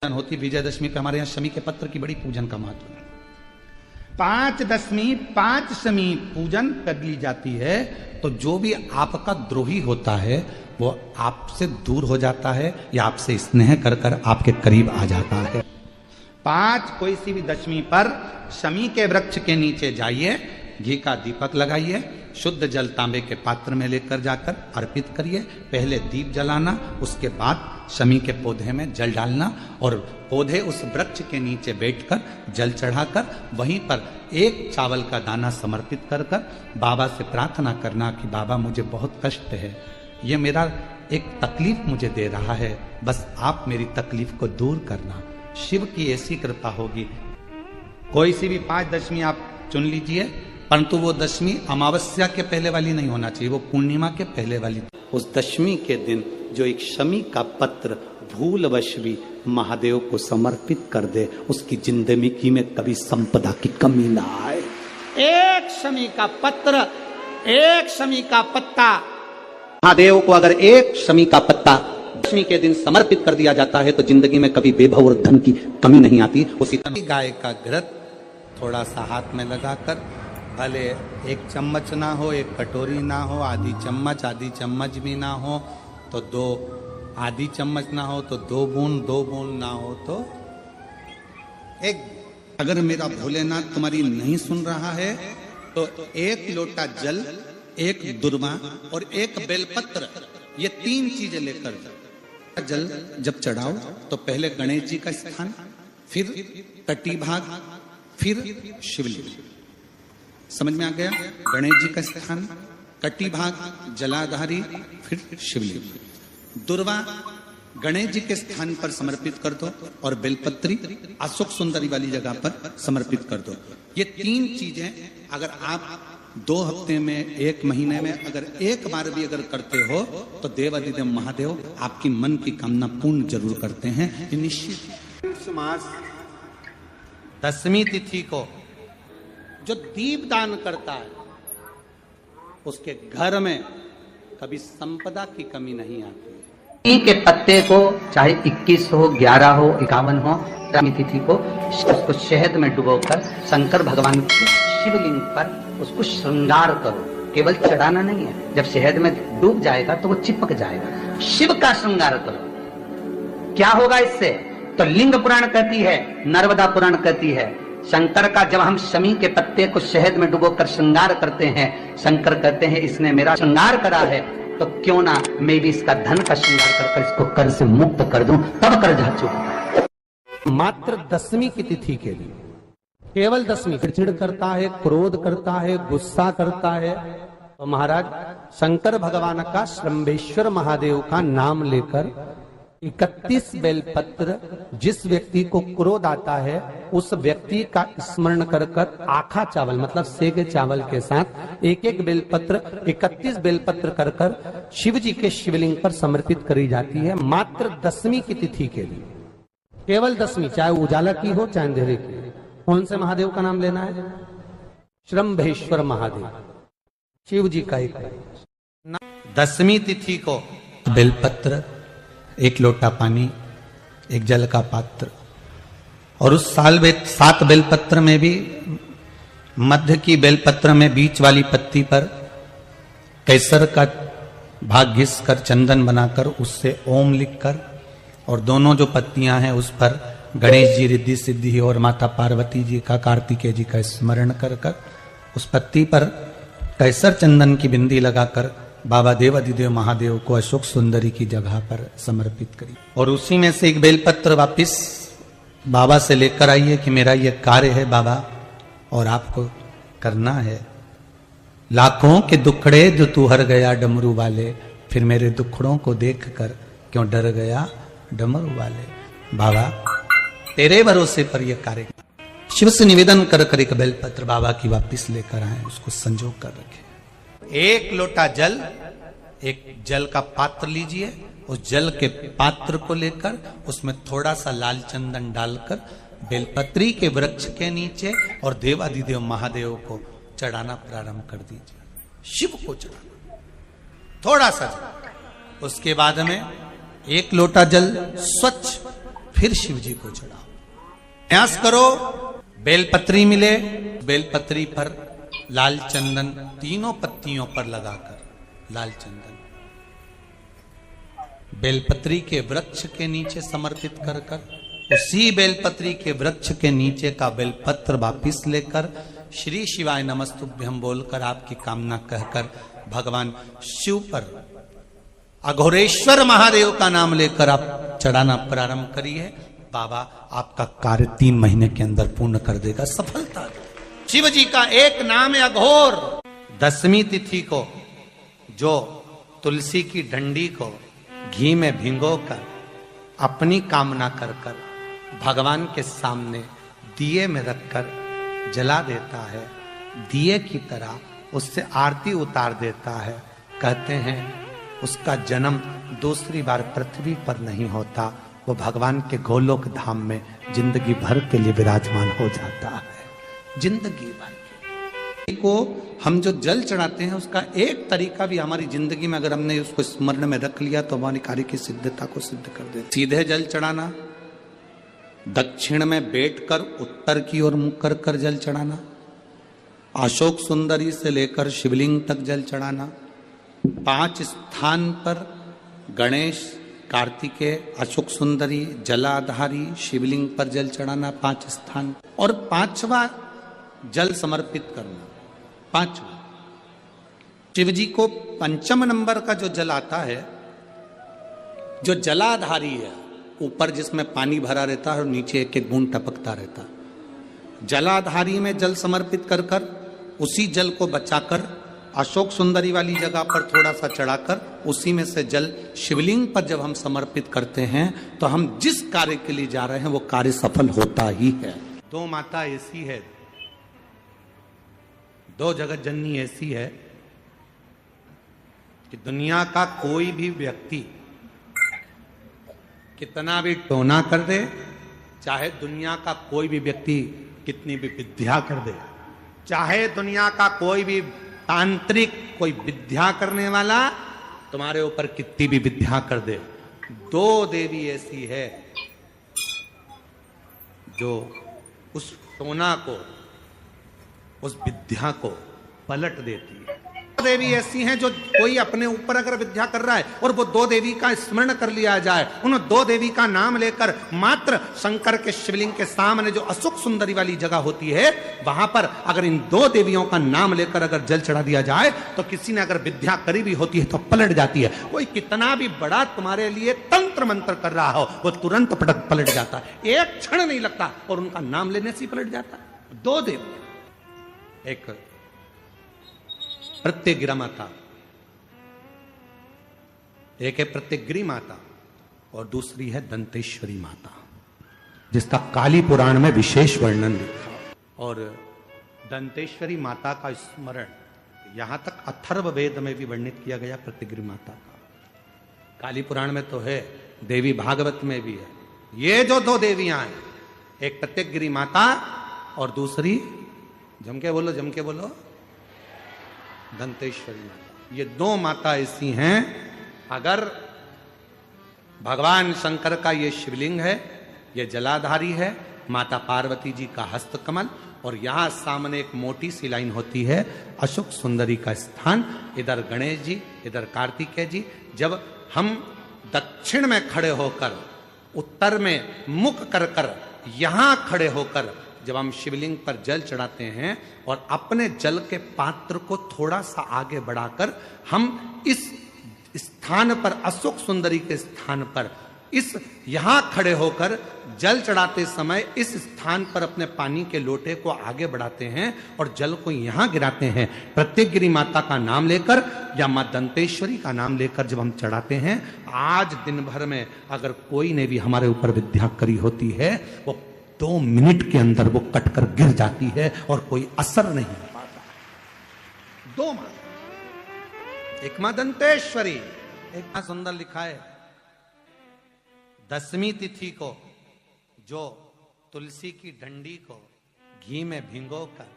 होती विजयदशमी पे हमारे यहाँ शमी के पत्र की बड़ी पूजन का महत्व है। 5 दशमी 5 शमी पूजन कर ली जाती है तो जो भी आपका द्रोही होता है वो आपसे दूर हो जाता है या आपसे स्नेह कर कर आपके करीब आ जाता है। 5 कोई सी भी दशमी पर शमी के वृक्ष के नीचे जाइए, घी का दीपक लगाइए, शुद्ध जल तांबे के पात्र में लेकर जाकर अर्पित करिए। पहले दीप जलाना, उसके बाद शमी के पौधे में जल डालना और पौधे उस वृक्ष के नीचे बैठकर जल चढ़ाकर वहीं पर एक चावल का दाना समर्पित कर कर बाबा से प्रार्थना करना कि बाबा मुझे बहुत कष्ट है, ये मेरा एक तकलीफ मुझे दे रहा है, बस आप मेरी तकलीफ को दूर करना। शिव की ऐसी कृपा होगी। कोई सी भी 5 दशमी आप चुन लीजिए, परंतु वो दशमी अमावस्या के पहले वाली नहीं होना चाहिए, वो पूर्णिमा के पहले वाली। उस दशमी के दिन जो एक शमी का पत्र भूलवश भी महादेव को समर्पित कर दे, उसकी जिंदगी में कभी संपदा की कमी ना आए। एक शमी का पत्र, एक शमी का पत्ता, महादेव को अगर एक शमी का पत्ता दशमी के दिन समर्पित कर दिया जाता है तो जिंदगी में कभी बेभव और धन की कमी नहीं आती। उसी तरह गाय का घृत थोड़ा सा हाथ में लगाकर, भले 1 चम्मच ना हो, 1 कटोरी ना हो, आधी चम्मच भी ना हो तो 2 आधी चम्मच ना हो तो 2 बूंद ना हो तो 1। अगर मेरा भोलेनाथ तुम्हारी नहीं सुन रहा है तो 1 लोटा जल, 1 दुर्वा और 1 बेलपत्र, ये 3 चीजें लेकर जल जब चढ़ाओ तो पहले गणेश जी का स्थान, फिर तटी भाग, फिर शिवलिंग। समझ में आ गया? गणेश जी का स्थान, कटी भाग जलाधारी, फिर शिवलिंग। दुर्वा गणेश जी के स्थान पर समर्पित कर दो और बेलपत्री अशोक सुंदरी वाली जगह पर समर्पित कर दो। ये 3 चीजें अगर आप 2 हफ्ते में, 1 महीने में अगर एक बार भी अगर करते हो तो देवादिदेव महादेव आपकी मन की कामना पूर्ण जरूर करते हैं। ये निश्चित। मास दशमी तिथि को जो दीप दान करता है उसके घर में कभी संपदा की कमी नहीं आती है। के पत्ते को चाहे 21 हो, 11 हो, 51 हो, तिथि को उसको शहद में डुबोकर शंकर भगवान के शिवलिंग पर उसको श्रृंगार करो। केवल चढ़ाना नहीं है, जब शहद में डूब जाएगा तो वो चिपक जाएगा। शिव का श्रृंगार करो। क्या होगा इससे? तो लिंग पुराण कहती है, नर्मदा पुराण कहती है, शंकर का जब हम शमी के पत्ते को शहद में डुबोकर श्रृंगार करते हैं, शंकर कहते हैं इसने मेरा श्रृंगार करा है तो क्यों ना मैं भी इसका धन का श्रृंगार कर इसको कर से मुक्त कर दूं, तब कर जा चुका। मात्र दशमी की तिथि के लिए, केवल दशमी, चिड़चिड़ करता है, क्रोध करता है, गुस्सा करता है, तो महाराज शंकर भगवान का श्रंभेश्वर महादेव का नाम लेकर 31 बेलपत्र, जिस व्यक्ति को क्रोध आता है उस व्यक्ति का स्मरण कर कर आखा चावल मतलब सेगे चावल के साथ 1-1 बेलपत्र, 31 बेलपत्र कर कर शिव जी के शिवलिंग पर समर्पित करी जाती है। मात्र दशमी की तिथि के लिए, केवल दशमी, चाहे उजाला की हो चाहे अंधेरे की। कौन से महादेव का नाम लेना है? श्रंभेश्वर महादेव, शिव जी का एक। दशमी तिथि को बेलपत्र, 1 लोटा पानी, 1 जल का पात्र, और उस 7 बेलपत्र में भी मध्य की बेलपत्र में बीच वाली पत्ती पर केसर का भाग घिस कर चंदन बनाकर उससे ओम लिखकर, और दोनों जो पत्तियां हैं उस पर गणेश जी, रिद्धि सिद्धि और माता पार्वती जी का, कार्तिकेय जी का स्मरण कर कर उस पत्ती पर केसर चंदन की बिंदी लगाकर बाबा देवादिदेव महादेव को अशोक सुंदरी की जगह पर समर्पित करी। और उसी में से 1 बेलपत्र वापिस बाबा से लेकर आइए कि मेरा ये कार्य है बाबा और आपको करना है। लाखों के दुखड़े जो तू हर गया डमरू वाले, फिर मेरे दुखड़ों को देखकर क्यों डर गया डमरू वाले। बाबा तेरे भरोसे पर यह कार्य। शिव से निवेदन कर कर 1 बेलपत्र बाबा की वापिस लेकर आए, उसको संजो कर रखे। 1 लोटा जल, 1 जल का पात्र लीजिए, उस जल के पात्र को लेकर उसमें थोड़ा सा लाल चंदन डालकर बेलपत्री के वृक्ष के नीचे और देवादिदेव महादेव को चढ़ाना प्रारंभ कर दीजिए। शिव को चढ़ाना थोड़ा सा जल। उसके बाद में 1 लोटा जल स्वच्छ फिर शिव जी को चढ़ाओ। प्रयास करो, बेलपत्री मिले, बेलपत्री पर लाल चंदन तीनों पत्तियों पर लगाकर, लाल चंदन बेलपत्री के वृक्ष के नीचे समर्पित कर कर, उसी बेलपत्री के वृक्ष के नीचे का बेलपत्र वापिस लेकर श्री शिवाय नमस्तुभ्यम बोलकर आपकी कामना कहकर भगवान शिव पर अघोरेश्वर महादेव का नाम लेकर आप चढ़ाना प्रारंभ करिए। बाबा आपका कार्य 3 महीने के अंदर पूर्ण कर देगा, सफलता दे। शिव जी का एक नाम है अघोर। 10वीं तिथि को जो तुलसी की डंडी को घी में भिगोकर अपनी कामना कर कर भगवान के सामने दिए में रखकर जला देता है, दिए की तरह उससे आरती उतार देता है, कहते हैं उसका जन्म दूसरी बार पृथ्वी पर नहीं होता, वो भगवान के गोलोक धाम में जिंदगी भर के लिए विराजमान हो जाता है। जिंदगी भर को हम जो जल चढ़ाते हैं उसका एक तरीका भी हमारी जिंदगी में अगर हमने उसको स्मरण में रख लिया तो हमारी कार्य की सिद्धता को सिद्ध कर दे। सीधे जल चढ़ाना, दक्षिण में बैठकर उत्तर की ओर मुख कर कर जल चढ़ाना, अशोक सुंदरी से लेकर शिवलिंग तक जल चढ़ाना, 5 स्थान पर गणेश, कार्तिकेय, अशोक सुंदरी, जलाधारी, शिवलिंग पर जल चढ़ाना 5 स्थान, और 5वां जल समर्पित करना। 5वां शिव जी को 5 नंबर का जो जल आता है, जो जलाधारी है, ऊपर जिसमें पानी भरा रहता है और नीचे एक एक बूंद टपकता रहता है, जलाधारी में जल समर्पित कर कर उसी जल को बचाकर अशोक सुंदरी वाली जगह पर थोड़ा सा चढ़ाकर उसी में से जल शिवलिंग पर जब हम समर्पित करते हैं तो हम जिस कार्य के लिए जा रहे हैं वो कार्य सफल होता ही है। 2 माता ऐसी है, 2 जगत जननी ऐसी है कि दुनिया का कोई भी व्यक्ति कितना भी टोना कर दे, चाहे दुनिया का कोई भी व्यक्ति कितनी भी विद्या कर दे, चाहे दुनिया का कोई भी तांत्रिक कोई विद्या करने वाला तुम्हारे ऊपर कितनी भी विद्या कर दे, 2 देवी ऐसी है जो उस टोना को, उस विद्या को पलट देती है। 2 देवी ऐसी हैं जो कोई अपने ऊपर अगर विद्या कर रहा है और वो 2 देवी का स्मरण कर लिया जाए, उन 2 देवी का नाम लेकर मात्र शंकर के शिवलिंग के सामने जो अशोक सुंदरी वाली जगह होती है वहां पर अगर इन 2 देवियों का नाम लेकर अगर जल चढ़ा दिया जाए तो किसी ने अगर विद्या करी भी होती है तो पलट जाती है। कोई कितना भी बड़ा तुम्हारे लिए तंत्र मंत्र कर रहा हो वो तुरंत पलट जाता है, एक क्षण नहीं लगता और उनका नाम लेने से ही पलट जाता है। 2 देवी, एक प्रत्यगिरा माता, एक है प्रत्यगिरी माता और दूसरी है दंतेश्वरी माता, जिसका काली पुराण में विशेष वर्णन लिखा। और दंतेश्वरी माता का स्मरण यहां तक अथर्व वेद में भी वर्णित किया गया प्रत्यगिरी माता का। काली पुराण में तो है, देवी भागवत में भी है। ये जो 2 देवियां हैं, एक प्रत्यगिरी माता और दूसरी जम के बोलो दंतेश्वरी माता। ये 2 माता ऐसी हैं, अगर भगवान शंकर का ये शिवलिंग है, ये जलाधारी है, माता पार्वती जी का हस्तकमल, और यहां सामने एक मोटी सी लाइन होती है अशोक सुंदरी का स्थान, इधर गणेश जी, इधर कार्तिकेय जी। जब हम दक्षिण में खड़े होकर, उत्तर में मुख कर कर यहां खड़े होकर जब हम शिवलिंग पर जल चढ़ाते हैं और अपने जल के पात्र को थोड़ा सा आगे बढ़ाकर हम इस स्थान पर, अशोक सुंदरी के स्थान पर, इस यहां खड़े होकर जल चढ़ाते समय इस स्थान पर अपने पानी के लोटे को आगे बढ़ाते हैं और जल को यहां गिराते हैं। प्रत्यगिरी माता का नाम लेकर या मां दंतेश्वरी का नाम लेकर जब हम चढ़ाते हैं, आज दिन भर में अगर कोई ने भी हमारे ऊपर विद्या करी होती है वो 2 मिनट के अंदर वो कटकर गिर जाती है और कोई असर नहीं हो पाता। 2 मां, एक मां दंतेश्वरी, एक मां सुंदर लिखा है 10वीं तिथि को जो तुलसी की डंडी को घी में भिगोकर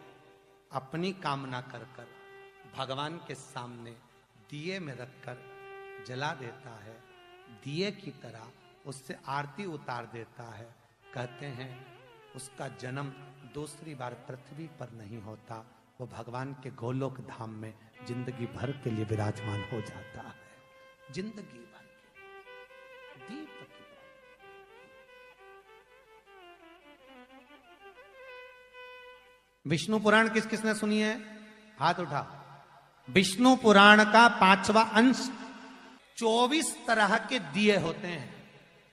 अपनी कामना कर कर भगवान के सामने दिए में रखकर जला देता है, दिए की तरह उससे आरती उतार देता है। कहते हैं उसका जन्म दूसरी बार पृथ्वी पर नहीं होता, वो भगवान के गोलोक धाम में जिंदगी भर के लिए विराजमान हो जाता है। जिंदगी भर के दीप की विष्णु पुराण किस किसने सुनी है? हाथ उठा। विष्णु पुराण का 5वां अंश 24 तरह के दिए होते हैं।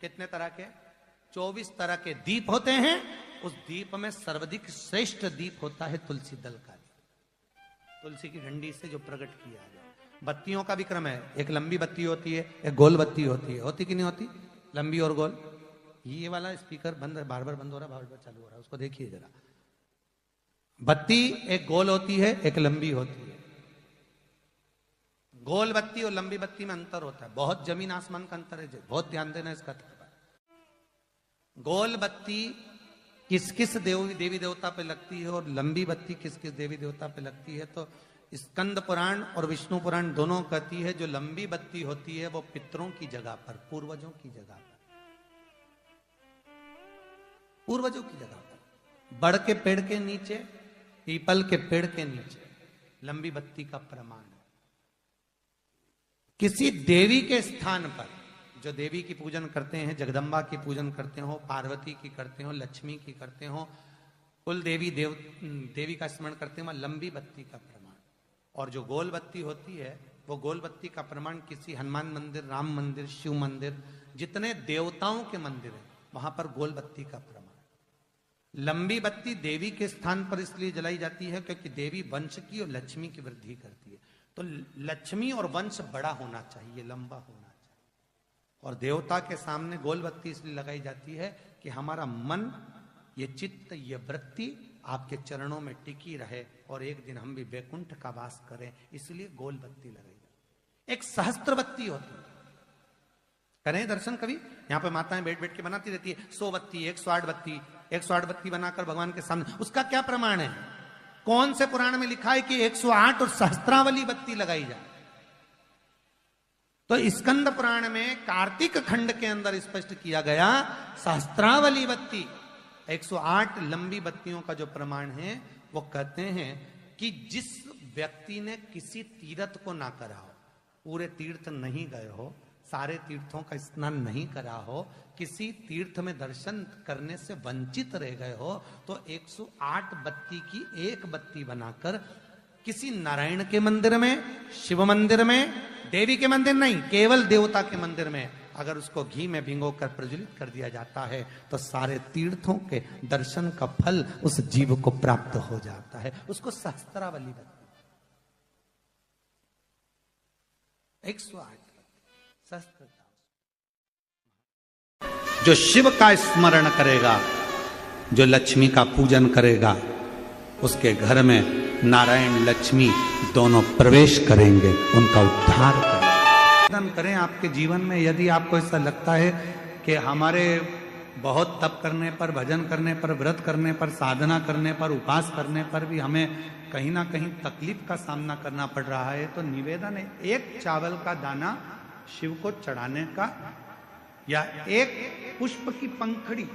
कितने तरह के? 24 तरह के दीप होते हैं। उस दीप में सर्वाधिक श्रेष्ठ दीप होता है तुलसी दल का दीप, तुलसी की डंडी से जो प्रकट किया गया। बत्तियों का भी क्रम है, एक लंबी बत्ती होती है, एक गोल बत्ती होती है। होती कि नहीं होती? लंबी और गोल। ये वाला स्पीकर बंद है, बार बार बंद हो रहा है, बार बार चालू हो रहा है, उसको देखिए जरा। बत्ती एक गोल होती है, एक लंबी होती है। गोल बत्ती और लंबी बत्ती में अंतर होता है, बहुत जमीन आसमान का अंतर है, बहुत ध्यान देना इसका। गोल बत्ती किस किस देवी देवता पे लगती है और लंबी बत्ती किस किस देवी देवता पे लगती है, तो स्कंद पुराण और विष्णु पुराण दोनों कहती है जो लंबी बत्ती होती है वो पितरों की जगह पर, पूर्वजों की जगह पर, पूर्वजों की जगह पर, बड़ के पेड़ के नीचे, पीपल के पेड़ के नीचे लंबी बत्ती का प्रमाण है। किसी देवी के स्थान पर, जो देवी की पूजन करते हैं, जगदम्बा की पूजन करते हो, पार्वती की करते हो, लक्ष्मी की करते हो, कुल देवी का स्मरण करते हो, लंबी बत्ती का प्रमाण। और जो गोल बत्ती होती है वो गोल बत्ती का प्रमाण किसी हनुमान मंदिर, राम मंदिर, शिव मंदिर, जितने देवताओं के मंदिर है वहां पर गोल बत्ती का प्रमाण। लंबी बत्ती देवी के स्थान पर इसलिए जलाई जाती है क्योंकि देवी वंश की और लक्ष्मी की वृद्धि करती है, तो लक्ष्मी और वंश बड़ा होना चाहिए, लंबा होना चाहिए। और देवता के सामने गोल बत्ती इसलिए लगाई जाती है कि हमारा मन, ये चित्त, ये वृत्ति आपके चरणों में टिकी रहे और एक दिन हम भी वैकुंठ का वास करें, इसलिए गोल बत्ती लगाई जाती है। एक सहस्त्र बत्ती होती है, करें दर्शन कभी? यहाँ पे माताएं बैठ बैठ के बनाती रहती है 100 बत्ती, 108 बत्ती, 108 बत्ती बनाकर भगवान के सामने। उसका क्या प्रमाण है? कौन से पुराण में लिखा है कि 108 और सहस्त्रावली बत्ती लगाई जाए? तो स्कंद पुराण में कार्तिक खंड के अंदर स्पष्ट किया गया, सहस्त्रावली बत्ती 108 लंबी बत्तियों का जो प्रमाण है वो कहते हैं कि जिस व्यक्ति ने किसी तीर्थ को ना करा हो, पूरे तीर्थ नहीं गए हो, सारे तीर्थों का स्नान नहीं करा हो, किसी तीर्थ में दर्शन करने से वंचित रह गए हो, तो 108 बत्ती की एक बत्ती बनाकर किसी नारायण के मंदिर में, शिव मंदिर में, देवी के मंदिर नहीं, केवल देवता के मंदिर में अगर उसको घी में भिंगोकर प्रज्वलित कर दिया जाता है तो सारे तीर्थों के दर्शन का फल उस जीव को प्राप्त हो जाता है। उसको सहस्त्रावली बत्ती 108 सहस्त्रता। जो शिव का स्मरण करेगा, जो लक्ष्मी का पूजन करेगा, उसके घर में नारायण लक्ष्मी दोनों प्रवेश करेंगे, उनका उद्धार करें। आपके जीवन में यदि आपको ऐसा लगता है कि हमारे बहुत तप करने पर, भजन करने पर, व्रत करने पर, साधना करने पर, उपास करने पर भी हमें कहीं ना कहीं तकलीफ का सामना करना पड़ रहा है, तो निवेदन है एक चावल का दाना शिव को चढ़ाने का, या एक पुष्प की पंखड़ी,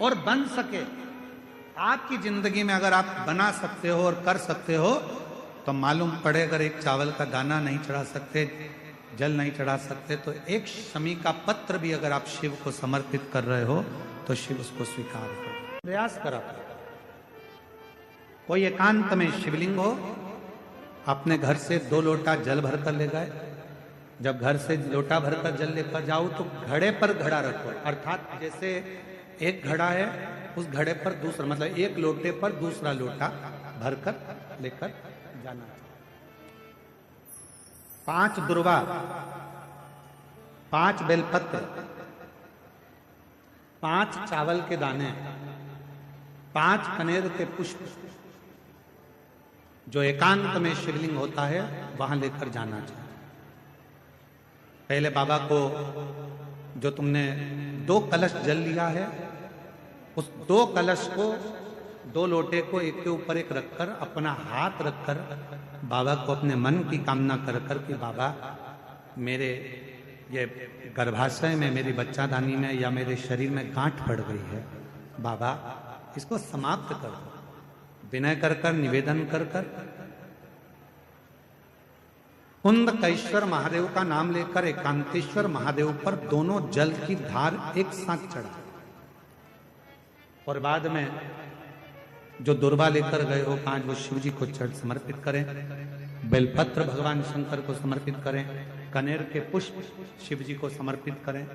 और बन सके आपकी जिंदगी में अगर आप बना सकते हो और कर सकते हो, तो मालूम पड़े अगर एक चावल का दाना नहीं चढ़ा सकते, जल नहीं चढ़ा सकते, तो एक शमी का पत्र भी अगर आप शिव को समर्पित कर रहे हो तो शिव उसको स्वीकार करो। प्रयास करा, कोई एकांत में शिवलिंग हो, अपने घर से 2 लोटा जल भरकर ले गए। जब घर से लोटा भरकर जल लेकर जाओ तो घड़े पर घड़ा रखो, अर्थात जैसे एक घड़ा है उस घड़े पर दूसरा, मतलब एक लोटे पर दूसरा लोटा भरकर लेकर जाना। 5 दुर्वा, 5 बेलपत्र, 5 चावल के दाने, 5 कनेर के पुष्प, जो एकांत में शिवलिंग होता है वहां लेकर जाना चाहिए। पहले बाबा को, जो तुमने 2 कलश जल लिया है, उस 2 कलश को, 2 लोटे को एक के ऊपर एक रखकर, अपना हाथ रखकर बाबा को अपने मन की कामना कर कर कि बाबा मेरे ये गर्भाशय में, मेरी बच्चादानी में या मेरे शरीर में गांठ पड़ गई है, बाबा इसको समाप्त कर दो। विनय कर कर, निवेदन कर कर कुंदकेश्वर महादेव का नाम लेकर एकांतेश्वर महादेव पर दोनों जल की धार एक साथ चढ़ा, और बाद में जो दुर्वा लेकर गए हो 5 वो शिव जी को चढ़ समर्पित करें, बेलपत्र भगवान शंकर को समर्पित करें, कनेर के पुष्प शिव जी को समर्पित करें।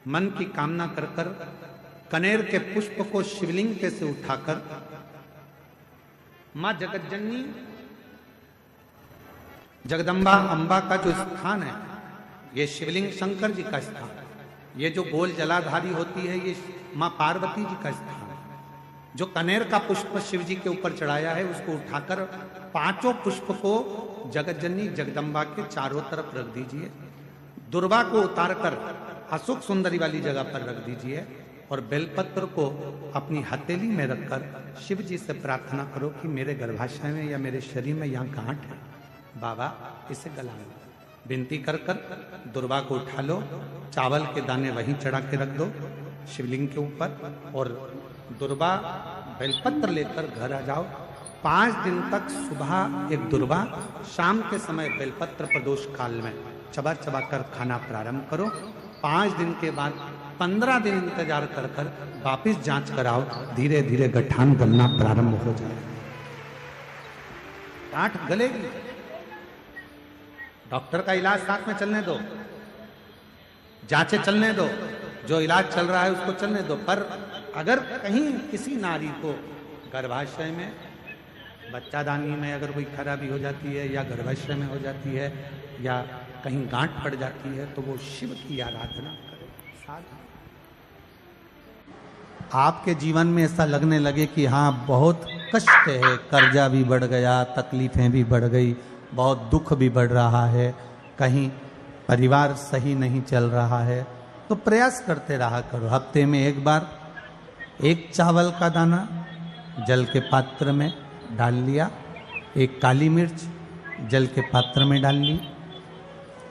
मन की कामना कर कर कनेर के पुष्प को शिवलिंग पे से उठाकर मां जगतजननी जगदम्बा अंबा का जो स्थान है, ये शिवलिंग शंकर जी का स्थान, ये जो गोल जलाधारी होती है ये मां पार्वती जी का स्थान है। जो कनेर का पुष्प शिव जी के ऊपर चढ़ाया है उसको उठाकर 5 पुष्प को जगतजननी जगदम्बा के चारों तरफ रख दीजिए। दुर्वा को उतारकर अशोक सुंदरी वाली जगह पर रख दीजिए और बेलपत्र को अपनी हथेली में रखकर शिव जी से प्रार्थना करो कि मेरे गर्भाशय में या मेरे शरीर में यहाँ गांठ है, बाबा इसे गला लो। विनती कर कर दुर्वा को उठा लो, चावल के दाने वहीं चढ़ा के रख दो शिवलिंग के ऊपर, और दुर्वा बेलपत्र लेकर घर आ जाओ। 5 दिन तक सुबह एक दुर्वा, शाम के समय बेलपत्र प्रदोष काल में चबा चबा कर खाना प्रारंभ करो। 5 दिन के बाद 15 दिन इंतजार कर कर वापिस जांच कराओ, धीरे धीरे गठान गलना प्रारंभ हो जाए। गांठ गलेगी, डॉक्टर का इलाज साथ में चलने दो, जांचें चलने दो, जो इलाज चल रहा है उसको चलने दो। पर अगर कहीं किसी नारी को गर्भाशय में, बच्चादानी में अगर कोई खराबी हो जाती है या गर्भाशय में हो जाती है या कहीं गांठ पड़ जाती है तो वो शिव की आराधना करे। साधु आपके जीवन में ऐसा लगने लगे कि हाँ बहुत कष्ट है, कर्जा भी बढ़ गया, तकलीफें भी बढ़ गई, बहुत दुख भी बढ़ रहा है, कहीं परिवार सही नहीं चल रहा है, तो प्रयास करते रहा करो। हफ्ते में एक बार 1 चावल का दाना जल के पात्र में डाल लिया, 1 काली मिर्च जल के पात्र में डाल ली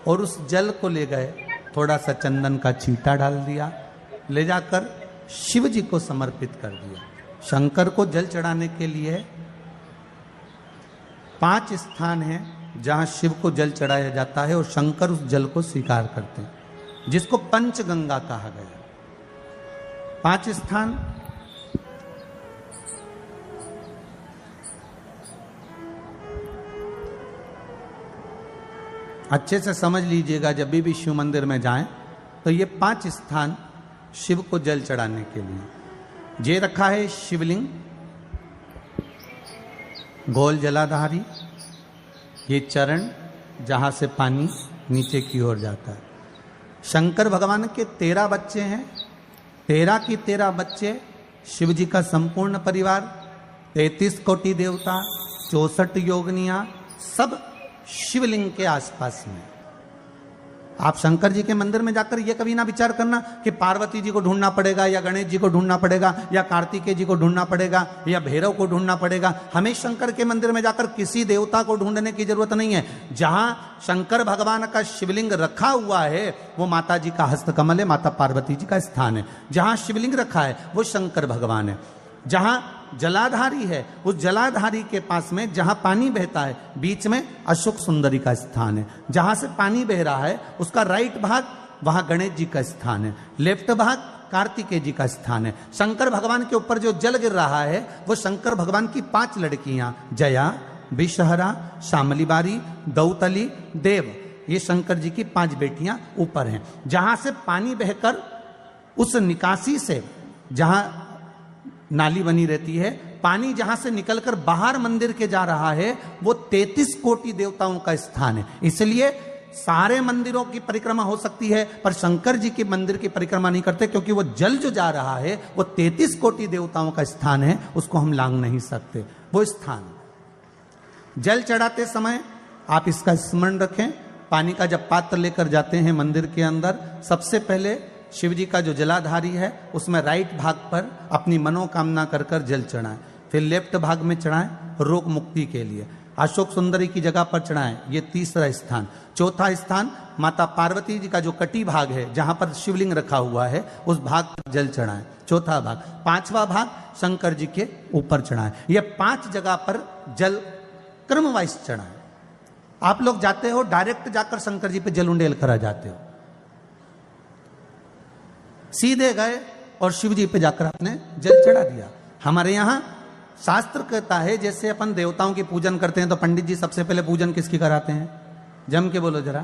और उस जल को ले गए, थोड़ा सा चंदन का छींटा डाल दिया, ले जाकर शिव जी को समर्पित कर दिया। शंकर को जल चढ़ाने के लिए 5 स्थान हैं जहां शिव को जल चढ़ाया जाता है और शंकर उस जल को स्वीकार करते हैं, जिसको पंचगंगा कहा गया। 5 स्थान अच्छे से समझ लीजिएगा, जब भी शिव मंदिर में जाएं तो ये 5 स्थान शिव को जल चढ़ाने के लिए जे रखा है। शिवलिंग, गोल जलाधारी, ये चरण जहां से पानी नीचे की ओर जाता है। शंकर भगवान के 13 बच्चे हैं, 13 की 13 बच्चे, शिव जी का संपूर्ण परिवार, 33 कोटि देवता, 64 योगनियां, सब शिवलिंग के आसपास में। आप शंकर जी के मंदिर में जाकर ये कभी ना विचार करना कि पार्वती जी को ढूंढना पड़ेगा या गणेश जी को ढूंढना पड़ेगा या कार्तिकेय जी को ढूंढना पड़ेगा या भैरव को ढूंढना पड़ेगा। हमें शंकर के मंदिर में जाकर किसी देवता को ढूंढने की जरूरत नहीं है। जहां शंकर भगवान का शिवलिंग रखा हुआ है वो माता जी का हस्तकमल है, माता पार्वती जी का स्थान है। जहां शिवलिंग रखा है वो शंकर भगवान है। जहां जलाधारी है उस जलाधारी के पास में जहां पानी बहता है बीच में अशोक सुंदरी का स्थान है। जहां से पानी बह रहा है उसका राइट भाग वहां गणेश जी का स्थान है, लेफ्ट भाग कार्तिकेय जी का स्थान है। शंकर भगवान के ऊपर जो जल गिर रहा है वो शंकर भगवान की 5 लड़कियां, जया, विषहरा, शामलीबारी, दौतली, देव, ये शंकर जी की 5 बेटियां ऊपर हैं। जहां से पानी बहकर उस निकासी से, जहां नाली बनी रहती है, पानी जहां से निकलकर बाहर मंदिर के जा रहा है वो 33 कोटि देवताओं का स्थान है। इसलिए सारे मंदिरों की परिक्रमा हो सकती है पर शंकर जी के मंदिर की परिक्रमा नहीं करते, क्योंकि वो जल जो जा रहा है वो 33 कोटि देवताओं का स्थान है, उसको हम लांघ नहीं सकते। वो स्थान जल चढ़ाते समय आप इसका स्मरण रखें। पानी का जब पात्र लेकर जाते हैं मंदिर के अंदर, सबसे पहले शिव जी का जो जलाधारी है उसमें राइट भाग पर अपनी मनोकामना कर कर जल चढ़ाएं, फिर लेफ्ट भाग में चढ़ाएं रोग मुक्ति के लिए। अशोक सुंदरी की जगह पर चढ़ाएं, ये तीसरा स्थान। चौथा स्थान माता पार्वती जी का जो कटी भाग है जहां पर शिवलिंग रखा हुआ है उस भाग पर जल चढ़ाएं, चौथा भाग। पांचवा भाग शंकर जी के ऊपर चढ़ाएं। ये 5 जगह पर जल क्रम वाइज चढ़ाएं। आप लोग जाते हो डायरेक्ट जाकर शंकर जी पे जल उंडेल करा जाते हो, सीधे गए और शिव जी पे जाकर आपने जल चढ़ा दिया। हमारे यहां शास्त्र कहता है जैसे अपन देवताओं की पूजन करते हैं तो पंडित जी सबसे पहले पूजन किसकी कराते हैं? जम के बोलो जरा,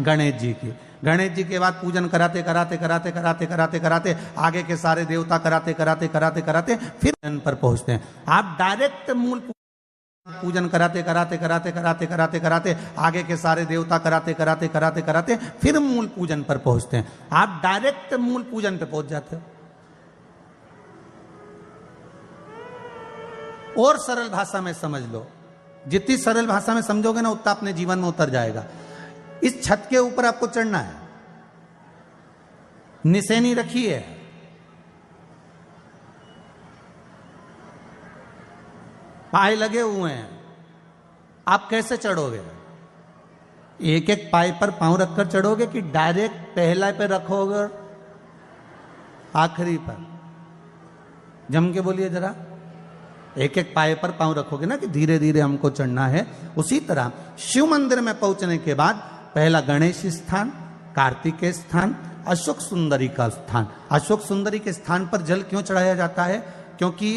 गणेश जी की। गणेश जी के बाद पूजन कराते कराते कराते कराते कराते कराते आगे के सारे देवता कराते कराते कराते कराते फिर जन पर पहुंचते हैं। आप डायरेक्ट मूल पूजन कराते कराते कराते कराते कराते कराते आगे के सारे देवता कराते कराते कराते कराते फिर मूल पूजन पर पहुंचते हैं। आप डायरेक्ट मूल पूजन पे पहुंच जाते हो। और सरल भाषा में समझ लो, जितनी सरल भाषा में समझोगे ना उतना अपने जीवन में उतर जाएगा। इस छत के ऊपर आपको चढ़ना है, निशानी रखी है, पाए लगे हुए हैं, आप कैसे चढ़ोगे? एक एक पाए पर पांव रखकर चढ़ोगे कि डायरेक्ट पहला पे रखोगे आखिरी पर? जम के बोलिए जरा, एक एक पाए पर पांव रखोगे ना कि धीरे धीरे हमको चढ़ना है। उसी तरह शिव मंदिर में पहुंचने के बाद पहला गणेश स्थान, कार्तिकेय स्थान, अशोक सुंदरी का स्थान। अशोक सुंदरी के स्थान पर जल क्यों चढ़ाया जाता है? क्योंकि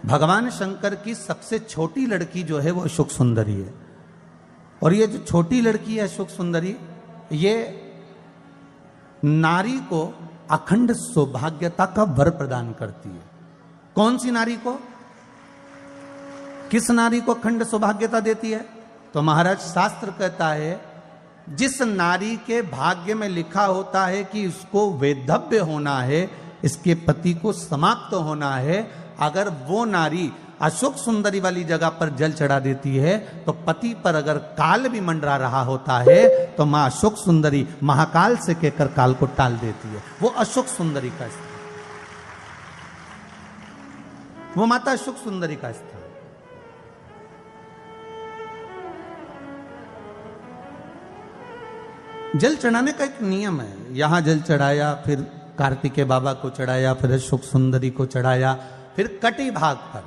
भगवान शंकर की सबसे छोटी लड़की जो है वो अशोक सुंदरी है। और ये जो छोटी लड़की है अशोक सुंदरी, ये नारी को अखंड सौभाग्यता का वर प्रदान करती है। कौन सी नारी को? किस नारी को अखंड सौभाग्यता देती है? तो महाराज शास्त्र कहता है जिस नारी के भाग्य में लिखा होता है कि उसको वैधव्य होना है, इसके पति को समाप्त होना है, अगर वो नारी अशोक सुंदरी वाली जगह पर जल चढ़ा देती है तो पति पर अगर काल भी मंडरा रहा होता है तो मां अशोक सुंदरी महाकाल से कहकर काल को टाल देती है। वो अशोक सुंदरी का स्थान, वो माता अशोक सुंदरी का स्थान। जल चढ़ाने का एक नियम है। यहां जल चढ़ाया, फिर कार्तिकेय बाबा को चढ़ाया, फिर अशोक सुंदरी को चढ़ाया, फिर कटी भाग पर।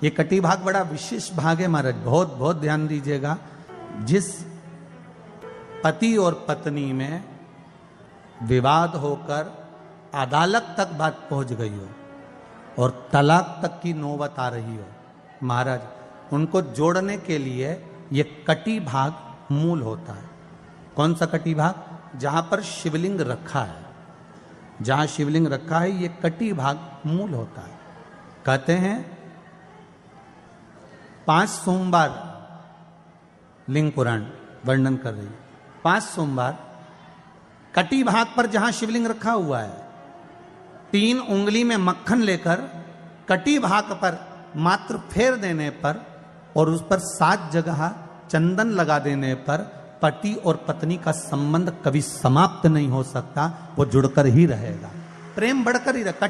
ये कटी भाग बड़ा विशेष भाग है महाराज, बहुत बहुत ध्यान दीजिएगा। जिस पति और पत्नी में विवाद होकर अदालत तक बात पहुंच गई हो और तलाक तक की नौबत आ रही हो, महाराज उनको जोड़ने के लिए ये कटी भाग मूल होता है। कौन सा कटी भाग? जहां पर शिवलिंग रखा है, जहां शिवलिंग रखा है ये कटी भाग मूल होता है। कहते हैं 5 सोमवार लिंग पुराण वर्णन कर रही है। 5 सोमवार कटी भाग पर जहां शिवलिंग रखा हुआ है, 3 उंगली में मक्खन लेकर कटी भाग पर मात्र फेर देने पर और उस पर 7 जगह चंदन लगा देने पर पति और पत्नी का संबंध कभी समाप्त नहीं हो सकता, वो जुड़कर ही रहेगा, प्रेम बढ़कर ही रहेगा।